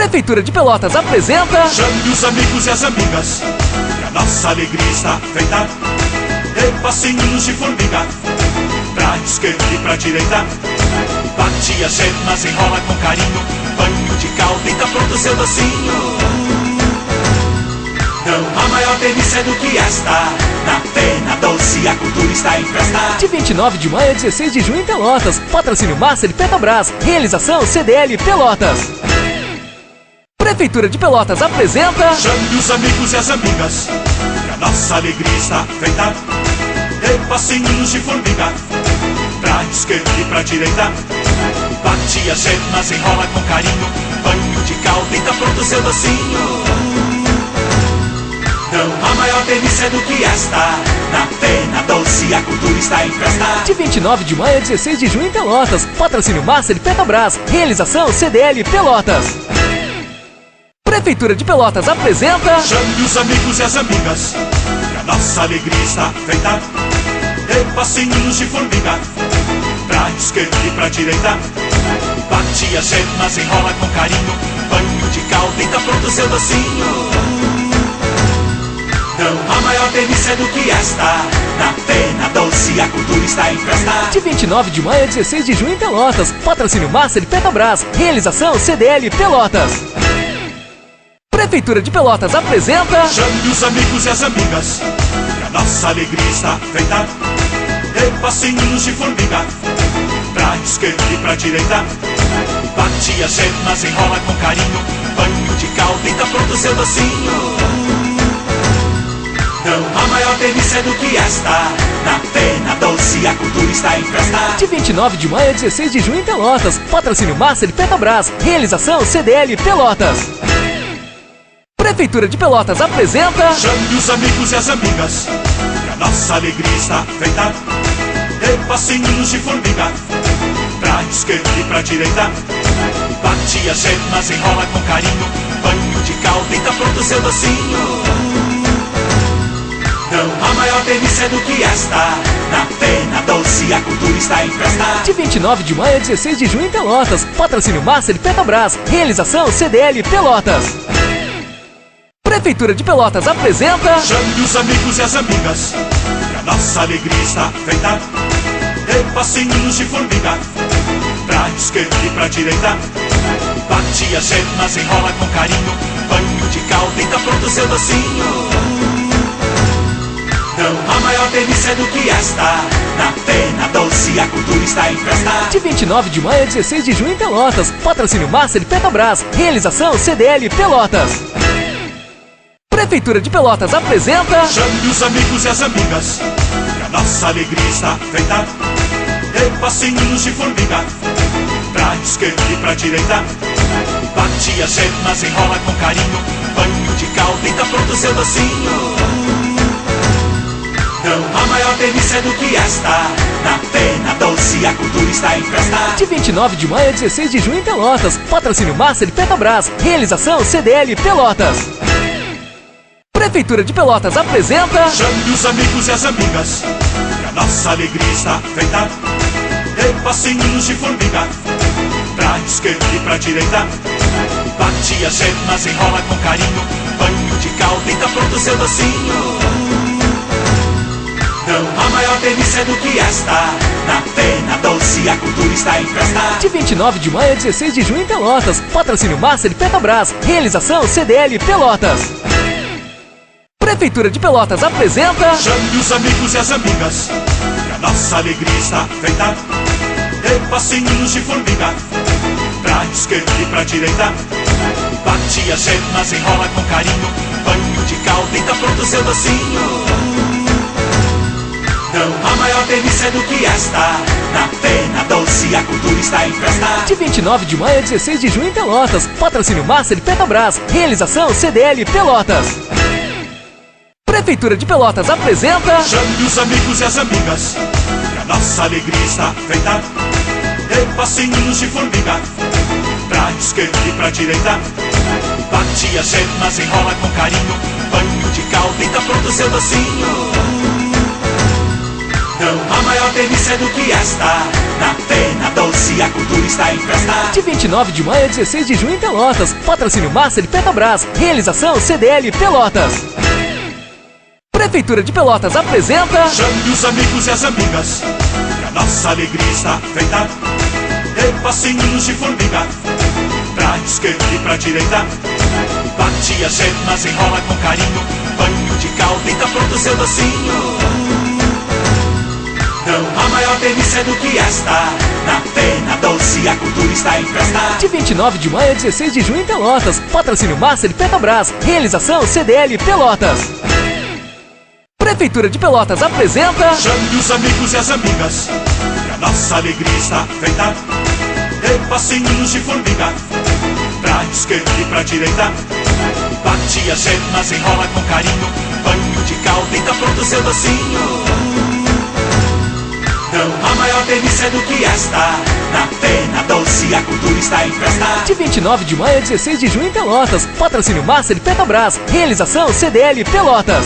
Prefeitura de Pelotas apresenta... Chame os amigos e as amigas, que a nossa alegria está feita. Dê passinhos de formiga, pra esquerda e pra direita. Bate as gemas, enrola com carinho, banho de calda e tá pronto o seu docinho. Não há maior delícia do que esta, na Pena Doce a cultura está em festa. De 29 de maio a 16 de junho em Pelotas. Patrocínio Master e Petrobras. Realização CDL Pelotas. Prefeitura de Pelotas apresenta... Chame os amigos e as amigas, que a nossa alegria está feita. Dê passinhos de formiga, pra esquerda e pra direita. Bate as gemas, enrola com carinho, banho de calda e tá pronto o seu docinho. Não há maior delícia do que esta, na Pena Doce a cultura está em festa. De 29 de maio a 16 de junho em Pelotas. Patrocínio Master e Petrobras. Realização CDL Pelotas. Prefeitura de Pelotas apresenta... Chame os amigos e as amigas, que a nossa alegria está feita. Dê passinhos de formiga, pra esquerda e pra direita. Bate as gemas, enrola com carinho, banho de calda e tá pronto o seu docinho. Não há maior delícia do que esta, na Pena Doce a cultura está em festa. De 29 de maio a 16 de junho em Pelotas. Patrocínio Master e Petrobras. Realização CDL Pelotas. Prefeitura de Pelotas apresenta... Chame os amigos e as amigas, que a nossa alegria está feita. Dê passinhos de formiga, pra esquerda e pra direita. Bate as gemas, enrola com carinho, banho de calda e tá pronto o seu docinho. Não há maior delícia do que esta, na Pena Doce a cultura está em festa. De 29 de maio a 16 de junho em Pelotas. Patrocínio Master e Petrobras. Realização CDL Pelotas. Prefeitura de Pelotas apresenta... Chame os amigos e as amigas, que a nossa alegria está feita. Dê passinhos de formiga, pra esquerda e pra direita. Bate as gemas, enrola com carinho, banho de calda e tá pronto o seu docinho. Não há maior delícia do que esta, na Pena Doce a cultura está em festa. De 29 de maio a 16 de junho em Pelotas. Patrocínio Master e Petrobras. Realização CDL Pelotas. Prefeitura de Pelotas apresenta... Chame os amigos e as amigas, que a nossa alegria está feita. Dê passinhos de formiga, pra esquerda e pra direita. Bate as gemas, enrola com carinho, banho de calda e tá pronto o seu docinho. Não há maior delícia do que esta, na Pena Doce a cultura está em festa. De 29 de maio a 16 de junho em Pelotas. Patrocínio Master e Petrobras. Realização CDL Pelotas. Prefeitura de Pelotas apresenta... Chame os amigos e as amigas, que a nossa alegria está feita. Dê passinhos de formiga, pra esquerda e pra direita. Bate as gemas, enrola com carinho, banho de calda e tá pronto o seu docinho. Não há maior delícia do que esta, na Pena Doce a cultura está em festa. De 29 de maio a 16 de junho em Pelotas. Patrocínio Master e Petrobras. Realização CDL Pelotas. Prefeitura de Pelotas apresenta... Chame os amigos e as amigas, que a nossa alegria está feita. Dê passinhos de formiga, pra esquerda e pra direita. Bate as gemas, enrola com carinho, banho de calda e tá pronto o seu docinho. Não há maior delícia do que esta, na Pena Doce a cultura está em festa. De 29 de maio a 16 de junho em Pelotas. Patrocínio Master e Petrobras. Realização CDL Pelotas. Prefeitura de Pelotas apresenta... Chame os amigos e as amigas, que a nossa alegria está feita. Dê passinhos de formiga, pra esquerda e pra direita. Bate as gemas, enrola com carinho, banho de calda e tá pronto o seu docinho. Não há maior delícia do que esta, na Pena Doce a cultura está em festa. De 29 de maio a 16 de junho em Pelotas. Patrocínio Master e Petrobras. Realização CDL Pelotas. Prefeitura de Pelotas apresenta... Chame os amigos e as amigas, que a nossa alegria está feita. Dê passinhos de formiga, pra esquerda e pra direita. Bate as gemas, enrola com carinho, banho de calda e tá pronto o seu docinho. Não há maior delícia do que esta. Na Pena Doce a cultura está em festa. De 29 de maio a 16 de junho em Pelotas. Patrocínio Master e Petrobras. Realização CDL Pelotas. Prefeitura de Pelotas apresenta... Chame os amigos e as amigas, que a nossa alegria está feita. Dê passinhos de formiga, pra esquerda e pra direita. Bate as gemas, enrola com carinho. Banho de calda e tá pronto o seu docinho. Não há maior delícia do que esta. Na Pena Doce a cultura está em festa. De 29 de maio a 16 de junho em Pelotas. Patrocínio Master e Petrobras. Realização CDL Pelotas. Prefeitura de Pelotas apresenta... Chame os amigos e as amigas, que a nossa alegria está feita. Dê passinhos de formiga, pra esquerda e pra direita. Bate as gemas, enrola com carinho. Banho de calda e tá pronto o seu docinho. Não há maior delícia do que esta. Na Pena Doce a cultura está em festa. De 29 de maio a 16 de junho em Pelotas. Patrocínio Master e Petrobras. Realização CDL Pelotas.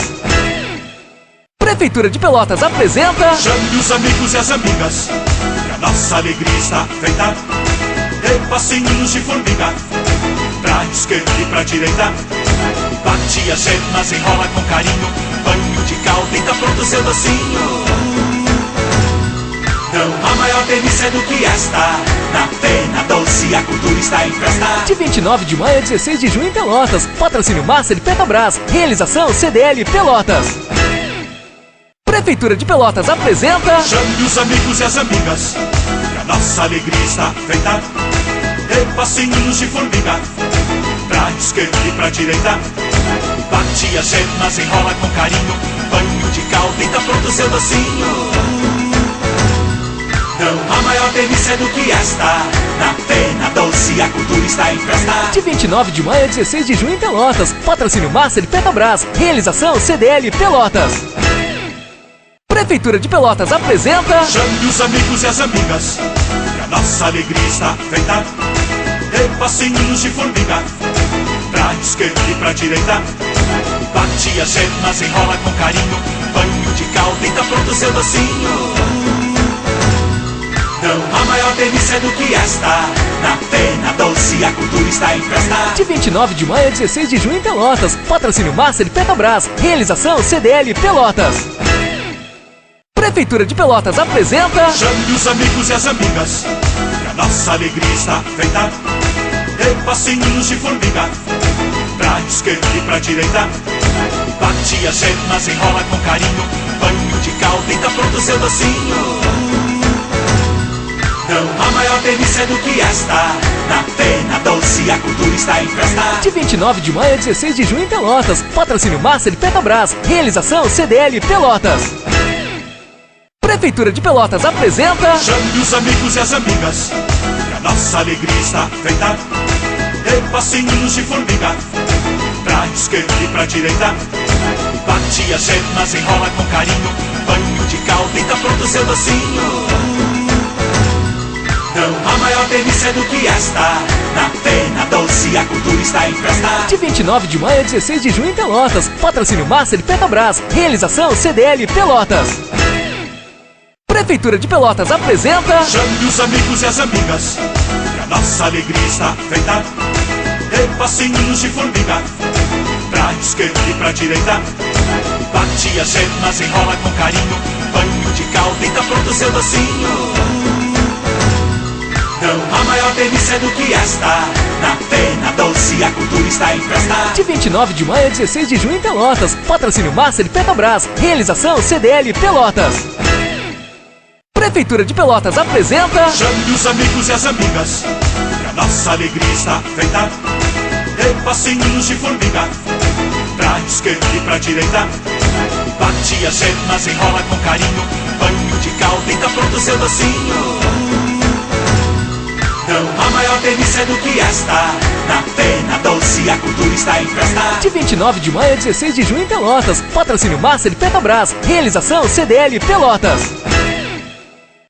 Prefeitura de Pelotas apresenta... Chame os amigos e as amigas, que a nossa alegria está feita. Dê passinhos de formiga, pra esquerda e pra direita. Bate as gemas, enrola com carinho. Banho de calda e tá pronto o seu docinho. Não há maior delícia do que esta. Na Pena Doce a cultura está em festa. De 29 de maio a 16 de junho em Pelotas. Patrocínio Master e Petrobras. Realização CDL Pelotas. Prefeitura de Pelotas apresenta... Chame os amigos e as amigas, que a nossa alegria está feita. Dê passinhos de formiga, pra esquerda e pra direita. Bate as gemas, enrola com carinho. Banho de calda e tá pronto o seu docinho. Não há maior delícia do que esta. Na Pena Doce a cultura está em festa. De 29 de maio a 16 de junho em Pelotas. Patrocínio Master e Petrobras. Realização CDL Pelotas. Prefeitura de Pelotas apresenta... Chame os amigos e as amigas, que a nossa alegria está feita. Dê passinhos de formiga, pra esquerda e pra direita. Bate as gemas, enrola com carinho. Banho de calda e tá pronto o seu docinho. Não há maior delícia do que esta. Na Pena Doce a cultura está em festa. De 29 de maio a 16 de junho em Pelotas. Patrocínio Master e Petrobras. Realização CDL Pelotas. Prefeitura de Pelotas apresenta... Chame os amigos e as amigas, que a nossa alegria está feita. Dê passinhos de formiga, pra esquerda e pra direita. Bate as gemas, enrola com carinho. Banho de calda e tá pronto o seu docinho. Não há maior delícia do que esta. Na Pena Doce a cultura está em festa. De 29 de maio a 16 de junho em Pelotas. Patrocínio Master e Petrobras. Realização CDL Pelotas. Prefeitura de Pelotas apresenta... Chame os amigos e as amigas, que a nossa alegria está feita. Dê passinhos de formiga, pra esquerda e pra direita. Bate as gemas, enrola com carinho. Banho de calda e tá pronto o seu docinho. Não há maior delícia do que esta. Na Pena Doce a cultura está em festa. De 29 de maio a 16 de junho em Pelotas. Patrocínio Master e Petrobras. Realização CDL Pelotas. Prefeitura de Pelotas apresenta... Chame os amigos e as amigas, que a nossa alegria está feita. Dê passinhos de formiga, pra esquerda e pra direita. Bate as gemas, enrola com carinho. Banho de calda e tá pronto o seu docinho. Não há maior delícia do que esta. Na Pena Doce a cultura está em festa. De 29 de maio a 16 de junho em Pelotas. Patrocínio Master e Petrobras. Realização CDL Pelotas. Prefeitura de Pelotas apresenta... Chame os amigos e as amigas, que a nossa alegria está feita. Dê passinhos de formiga, pra esquerda e pra direita. Bate as gemas, enrola com carinho. Banho de calda e tá pronto o seu docinho. Não há maior delícia do que esta. Na Pena Doce a cultura está em festa. De 29 de maio a 16 de junho em Pelotas. Patrocínio Master e Petrobras. Realização CDL Pelotas.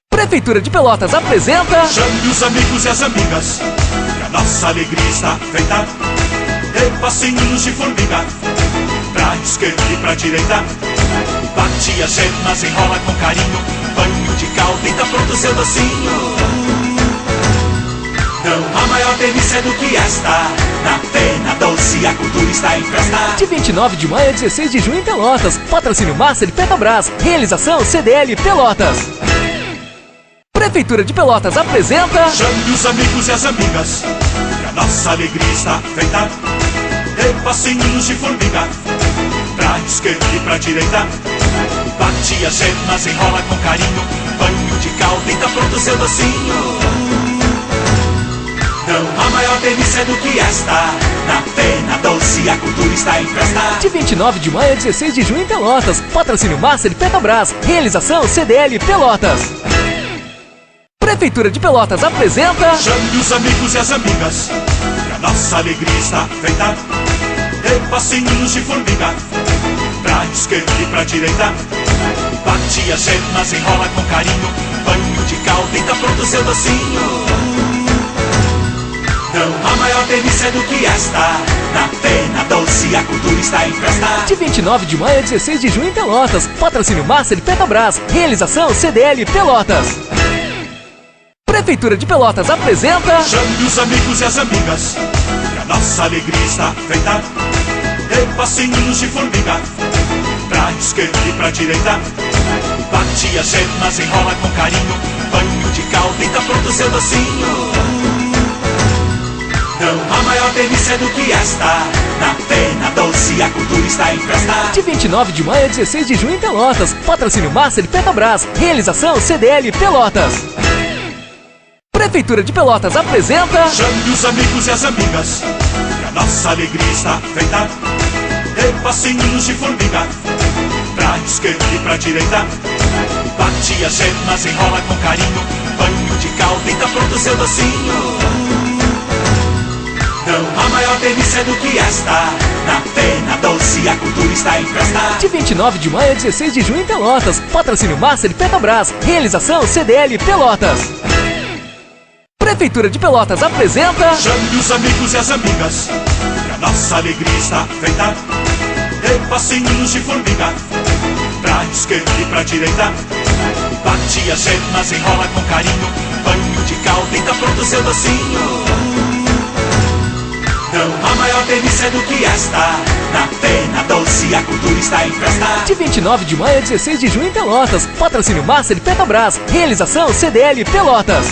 Prefeitura de Pelotas apresenta... Chame os amigos e as amigas, que a nossa alegria está feita. Dê passinhos de formiga, pra pra esquerda e pra direita. Bate as gemas, enrola com carinho. Banho de calda e tá pronto o seu docinho. Não há maior delícia do que esta. Na Pena Doce a cultura está em festa. De 29 de maio a 16 de junho em Pelotas. Patrocínio Master e Petrobras. Realização CDL Pelotas. Prefeitura de Pelotas apresenta... Chame os amigos e as amigas, que a nossa alegria está feita. Dê passinhos de formiga, pra esquerda e pra direita. Bate as gemas, enrola com carinho. Banho de calda e tá pronto o seu docinho. Não há maior delícia do que esta. Na Pena Doce a cultura está em festa. De 29 de maio a 16 de junho em Pelotas. Patrocínio Master e Petrobras. Realização CDL Pelotas. Prefeitura de Pelotas apresenta... Chame os amigos e as amigas, que a nossa alegria está feita. Dê passinhos de formiga, pra esquerda e pra direita. Bate as gemas, enrola com carinho. Banho de calda e tá pronto o seu docinho. Não há maior delícia do que esta. Na Pena Doce a cultura está em festa. De 29 de maio a 16 de junho em Pelotas. Patrocínio Master e Petrobras. Realização CDL Pelotas. Prefeitura de Pelotas apresenta... Chame os amigos e as amigas, que a nossa alegria está feita. Dê passinhos de formiga, pra esquerda e pra direita. Bate as gemas, enrola com carinho. Banho de calda e tá pronto o seu docinho. Não há maior delícia do que esta. Na Pena Doce a cultura está em festa. De 29 de maio a 16 de junho em Pelotas. Patrocínio Master e Petrobras. Realização CDL Pelotas. Prefeitura de Pelotas apresenta... Chame os amigos e as amigas, que a nossa alegria está feita. Dê passinhos de formiga, pra esquerda e pra direita. Bate as gemas, enrola com carinho. Banho de calda e tá pronto o seu docinho. Não há maior delícia do que esta. Na Pena Doce a cultura está em festa. De 29 de maio a 16 de junho em Pelotas. Patrocínio Master e Petrobras. Realização CDL Pelotas. Prefeitura de Pelotas apresenta... Chame os amigos e as amigas, que a nossa alegria está feita. Dê passinhos de formiga, pra esquerda e pra direita. Bate as gemas, enrola com carinho. Banho de calda e tá pronto o seu docinho. Não há maior delícia do que esta. Na Pena Doce a cultura está em festa. De 29 de maio a 16 de junho em Pelotas. Patrocínio Master e Petrobras. Realização CDL Pelotas.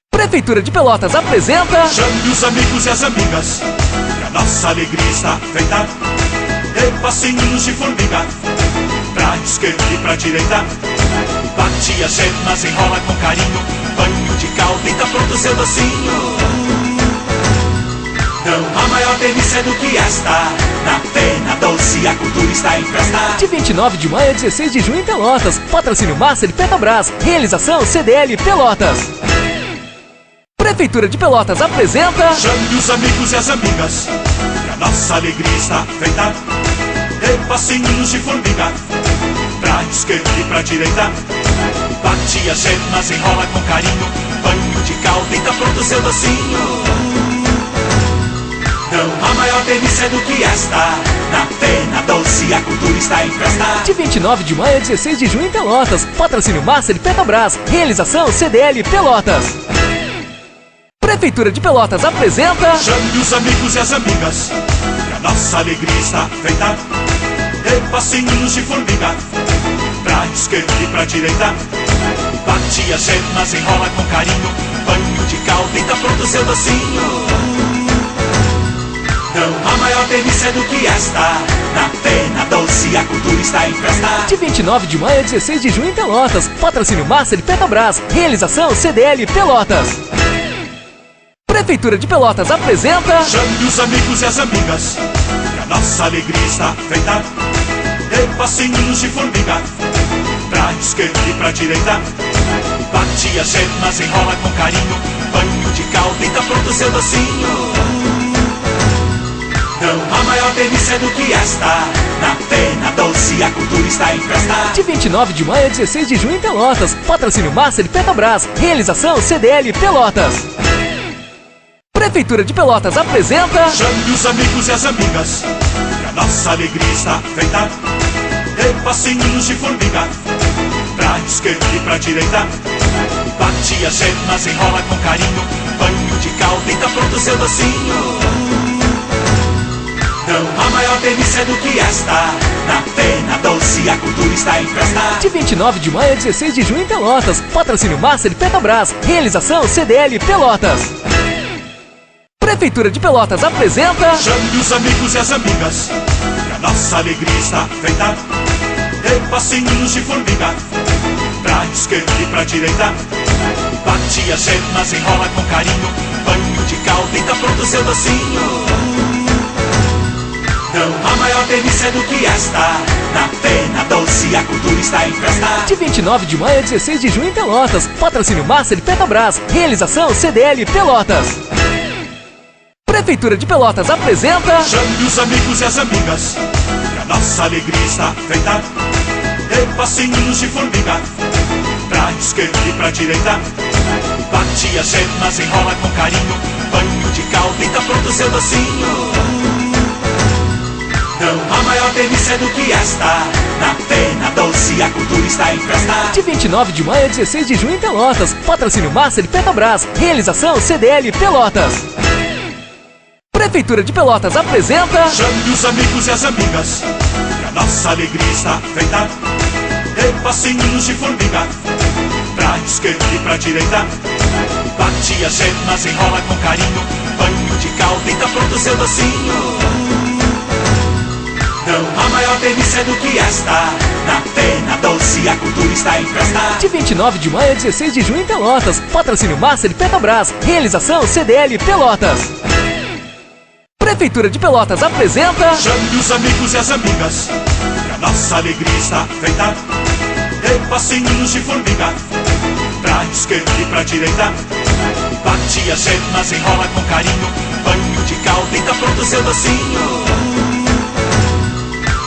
Prefeitura de Pelotas apresenta... Chame os amigos e as amigas, que a nossa alegria está feita. Dê passinhos de formiga, pra esquerda e pra direita. Bate as gemas, enrola com carinho. Banho de calda e tá pronto o seu docinho. Não há maior delícia do que esta. Na Pena Doce a cultura está em festa. De 29 de maio a 16 de junho em Pelotas. Patrocínio Master e Petrobras. Realização CDL Pelotas. Prefeitura de Pelotas apresenta... Chame os amigos e as amigas, que a nossa alegria está feita. Dê passinhos de formiga, pra esquerda e pra direita. Bate as gemas, enrola com carinho. Banho de calda e tá pronto o seu docinho. Não há maior delícia do que esta. Na Pena Doce a cultura está em festa. De 29 de maio a 16 de junho em Pelotas. Patrocínio Master e Petrobras. Realização CDL Pelotas. Prefeitura de Pelotas apresenta... Chame os amigos e as amigas, que a nossa alegria está feita. Dê passinhos de formiga, pra esquerda e pra direita. Bate as gemas, enrola com carinho. Banho de calda e tá pronto o seu docinho. Não há maior delícia do que esta. Na Pena Doce a cultura está em festa. De 29 de maio a 16 de junho em Pelotas. Patrocínio Master e Petrobras. Realização CDL Pelotas. Prefeitura de Pelotas apresenta... Chame os amigos e as amigas, que a nossa alegria está feita. Dê passinhos de formiga, pra esquerda e pra direita. Bate as gemas, enrola com carinho. Banho de calda e tá pronto o seu docinho. Não há maior delícia do que esta. Na Pena Doce a cultura está em festa. De 29 de maio a 16 de junho em Pelotas. Patrocínio Master e Petrobras. Realização CDL Pelotas. Prefeitura de Pelotas apresenta... Chame os amigos e as amigas, que a nossa alegria está feita de passinhos de formiga, pra esquerda e pra direita. Bate as gemas, enrola com carinho, banho de calda e tá pronto seu docinho. Não há maior delícia do que esta, na Pena Doce a cultura está em festa. De 29 de maio a 16 de junho em Pelotas. Patrocínio Master Petrobras. Realização CDL Pelotas. Prefeitura de Pelotas apresenta... Chame os amigos e as amigas, que a nossa alegria está feita de passinhos de formiga, pra esquerda e pra direita. Bate as gemas, enrola com carinho, banho de calda e tá pronto seu docinho. Não há maior delícia do que esta, na Pena Doce a cultura está em festa. De 29 de maio a 16 de junho em Pelotas. Patrocínio Master Petrobras. Realização CDL Pelotas. Prefeitura de Pelotas apresenta... Chame os amigos e as amigas, que a nossa alegria está feita de passinhos de formiga, pra esquerda e pra direita. Bate as gemas, enrola com carinho, banho de calda e tá pronto seu docinho. Não há maior delícia do que esta, na Pena Doce a cultura está em festa. De 29 de maio a 16 de junho em Pelotas. Patrocínio Master Petrobras. Realização CDL Pelotas. Prefeitura de Pelotas apresenta... Chame os amigos e as amigas, que a nossa alegria está feita de passinhos de formiga, pra esquerda e pra direita. Bate as gemas, enrola com carinho, banho de calda e tá pronto seu docinho. Não há maior delícia do que esta, na Pena Doce a cultura está em festa. De 29 de maio a 16 de junho em Pelotas. Patrocínio Master Petrobras. Realização CDL Pelotas. Prefeitura de Pelotas apresenta... Chame os amigos e as amigas, que a nossa alegria está feita de passinhos de formiga, pra esquerda e pra direita. Bate as gemas, enrola com carinho, banho de calda e tá pronto seu docinho.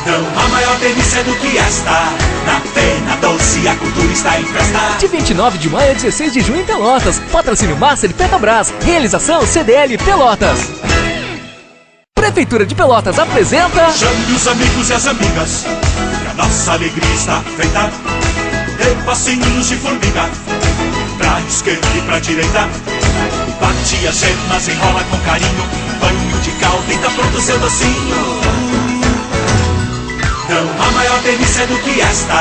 Não há maior delícia do que esta, na Pena Doce a cultura está em festa. De 29 de maio a 16 de junho em Pelotas. Patrocínio Master Petrobras. Realização CDL Pelotas. Prefeitura de Pelotas apresenta... Chame os amigos e as amigas, que a nossa alegria está feita de passinhos de formiga, pra esquerda e pra direita. Bate as gemas, enrola com carinho, banho de calda e tá pronto seu docinho. Não há maior delícia do que esta,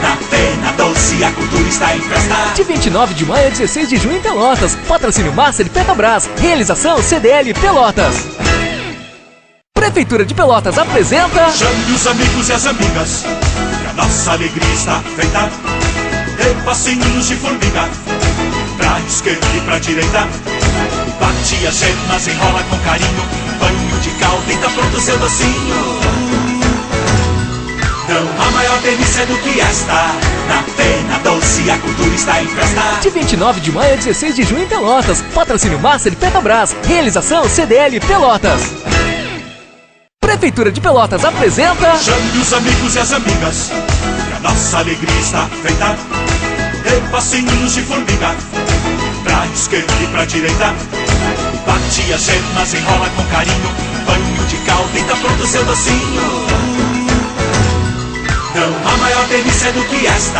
na Pena Doce a cultura está em festa. De 29 de maio a 16 de junho em Pelotas. Patrocínio Master Petrobras. Realização CDL Pelotas. Prefeitura de Pelotas apresenta... Chame os amigos e as amigas, que a nossa alegria está feita de passinhos de formiga, pra esquerda e pra direita. Bate as gemas, enrola com carinho, banho de calda e tá pronto seu docinho. Não há maior delícia do que esta, na Pena Doce a cultura está em festa. De 29 de maio a 16 de junho em Pelotas. Patrocínio Master Petrobras. Realização CDL Pelotas. Prefeitura de Pelotas apresenta... Chame os amigos e as amigas, que a nossa alegria está feita de passinhos de formiga, pra esquerda e pra direita. Bate as gemas, enrola com carinho, banho de calda e tá pronto seu docinho. Não há maior delícia do que esta,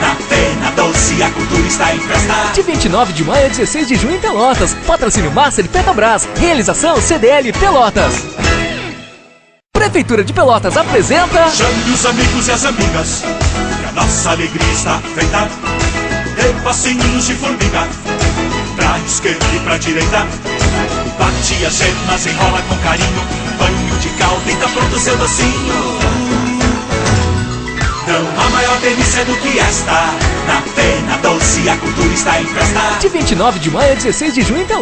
na Pena Doce a cultura está em festa. De 29 de maio a 16 de junho em Pelotas. Patrocínio Master Petrobras. Realização CDL Pelotas. Prefeitura de Pelotas apresenta... Chame os amigos e as amigas, que a nossa alegria está feita de passinhos de formiga, pra esquerda e pra direita. Bate as gemas, enrola com carinho, banho de calda e tá pronto seu docinho. Não há maior delícia do que esta, na Pena Doce a cultura está em festa. De 29 de maio a 16 de junho em Pelotas.